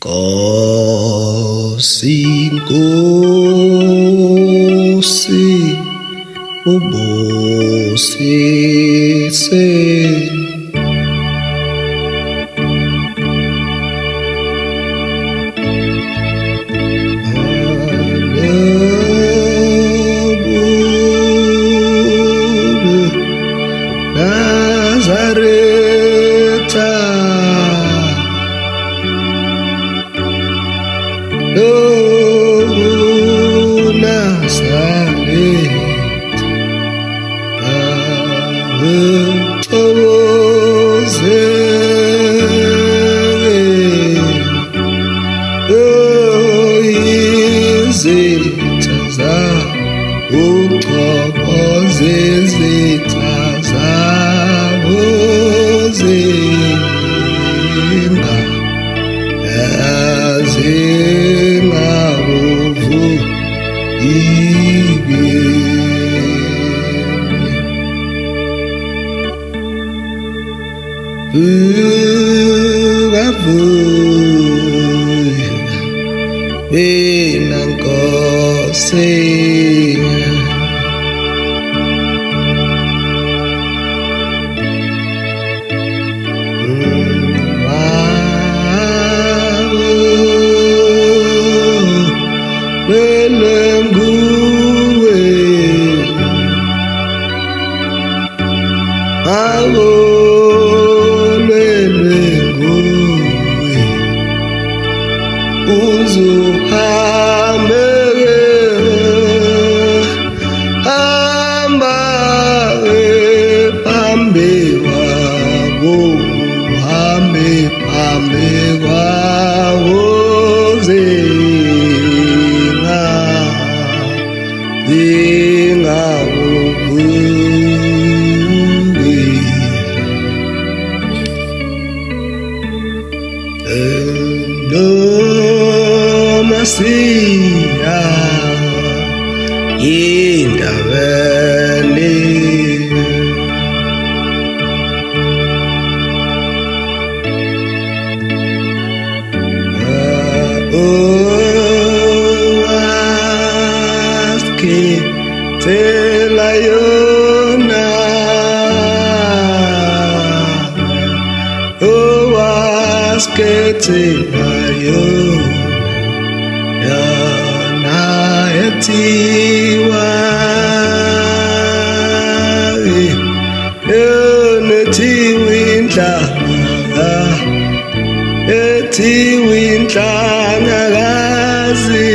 Nkosi, Nkosi, ubusise Nazareta, oh Nazareta, oh izitha zakho, uchokoze izitha zakho zinga azingabuvu wena Nkosi nguwe uzuhambe hamba phambi kwabo, uhambe phambi kwabo zingakuvumbi Masiya indaweni askithela yona, askithela yona yetiwa yonetiwinhlanga kazi